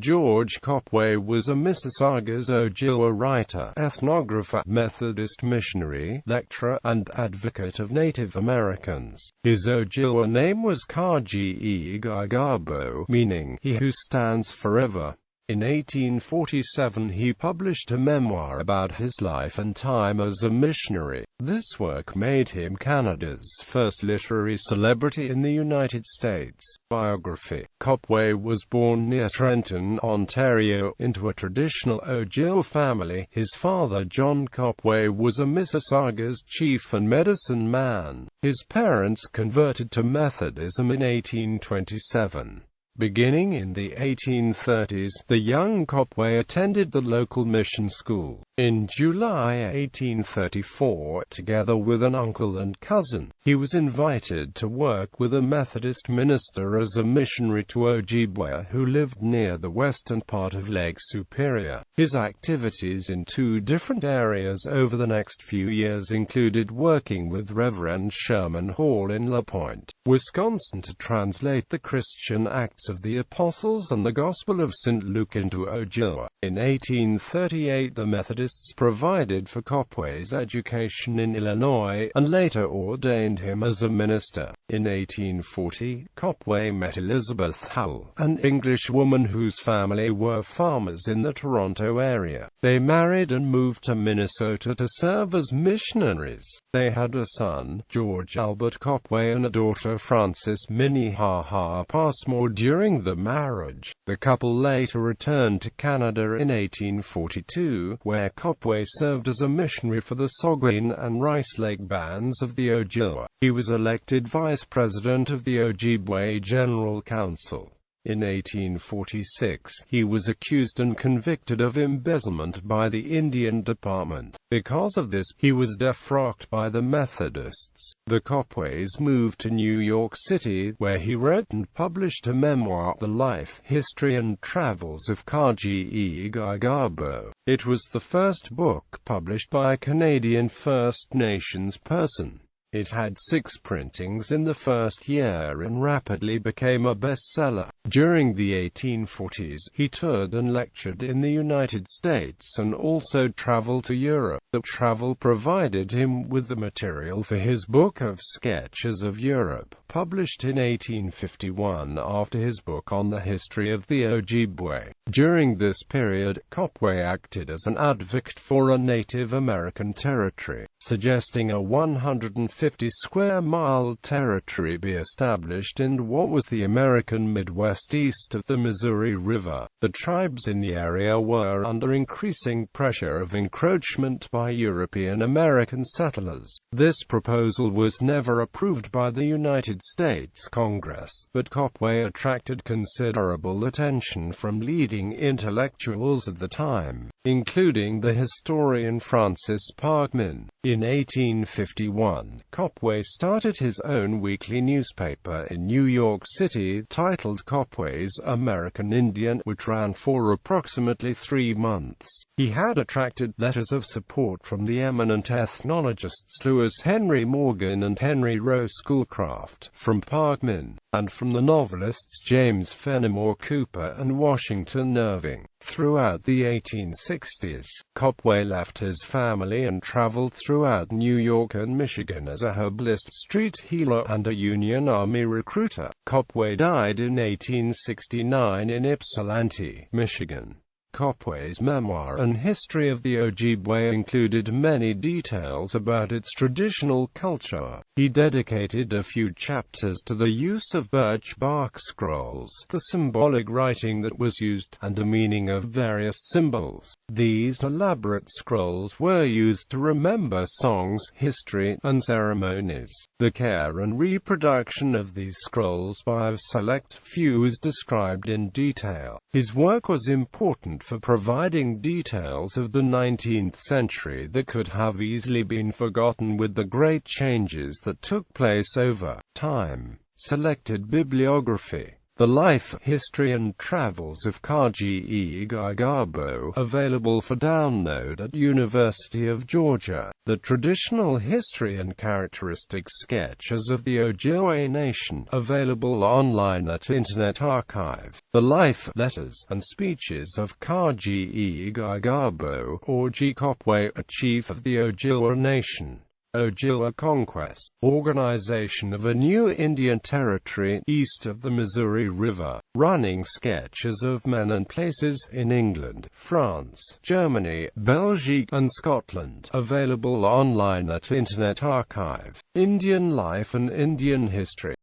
George Copway was a Mississaugas Ojibwa writer, ethnographer, Methodist missionary, lecturer, and advocate of Native Americans. His Ojibwa name was Kah-Ge-Ga-Gah-Bowh, meaning, "He who stands forever." In 1847 he published a memoir about his life and time as a missionary. This work made him Canada's first literary celebrity in the United States. Biography. Copway was born near Trenton, Ontario, into a traditional Ojibwa family. His father, John Copway, was a Mississaugas chief and medicine man. His parents converted to Methodism in 1827. Beginning in the 1830s, the young Copway attended the local mission school. In July 1834, together with an uncle and cousin, he was invited to work with a Methodist minister as a missionary to Ojibwa who lived near the western part of Lake Superior. His activities in two different areas over the next few years included working with Reverend Sherman Hall in La Pointe, Wisconsin to translate the Christian Acts of the Apostles and the Gospel of St. Luke into Ojibwa. In 1838 the Methodists provided for Copway's education in Illinois, and later ordained him as a minister. In 1840, Copway met Elizabeth Howell, an Englishwoman whose family were farmers in the Toronto area. They married and moved to Minnesota to serve as missionaries. They had a son, George Albert Copway, and a daughter, Frances Minnehaha Passmore. During the marriage, the couple later returned to Canada in 1842, where Copway served as a missionary for the Saugeen and Rice Lake bands of the Ojibwa. He was elected vice president of the Ojibwa General Council. In 1846, he was accused and convicted of embezzlement by the Indian Department. Because of this, he was defrocked by the Methodists. The Copways moved to New York City, where he wrote and published a memoir, The Life, History and Travels of Kah-Ge-Ga-Gah-Bowh. It was the first book published by a Canadian First Nations person. It had 6 printings in the first year and rapidly became a bestseller. During the 1840s, he toured and lectured in the United States and also traveled to Europe. The travel provided him with the material for his book of Sketches of Europe, published in 1851 after his book on the history of the Ojibwa. During this period, Copway acted as an advocate for a Native American territory, suggesting a 150-square-mile territory be established in what was the American Midwest east of the Missouri River. The tribes in the area were under increasing pressure of encroachment by European American settlers. This proposal was never approved by the United States Congress, but Copway attracted considerable attention from leading intellectuals of the time, including the historian Francis Parkman. In 1851, Copway started his own weekly newspaper in New York City titled Copway's American Indian, which ran for approximately 3 months. He had attracted letters of support from the eminent ethnologists Lewis Henry Morgan and Henry Rowe Schoolcraft, from Parkman, and from the novelists James Fenimore Cooper and Washington Irving. Throughout the 1860s, Copway left his family and traveled throughout New York and Michigan as a herbalist, street healer, and a Union Army recruiter. Copway died in 1869 in Ypsilanti, Michigan. Copway's memoir and history of the Ojibwa included many details about its traditional culture. He dedicated a few chapters to the use of birch bark scrolls, the symbolic writing that was used, and the meaning of various symbols. These elaborate scrolls were used to remember songs, history, and ceremonies. The care and reproduction of these scrolls by a select few is described in detail. His work was important for providing details of the 19th century that could have easily been forgotten with the great changes that took place over time. Selected bibliography. The Life, History and Travels of Kah-Ge-Ga-Gah-Bowh, available for download at University of Georgia. The Traditional History and Characteristic Sketches of the Ojibwa Nation, available online at Internet Archive. The Life, Letters, and Speeches of Kah-Ge-Ga-Gah-Bowh, or Copway, a chief of the Ojibwa Nation. Ojibwa Conquest, organization of a new Indian territory east of the Missouri River, running sketches of men and places in England, France, Germany, Belgium, and Scotland, available online at Internet Archive. Indian Life and Indian History.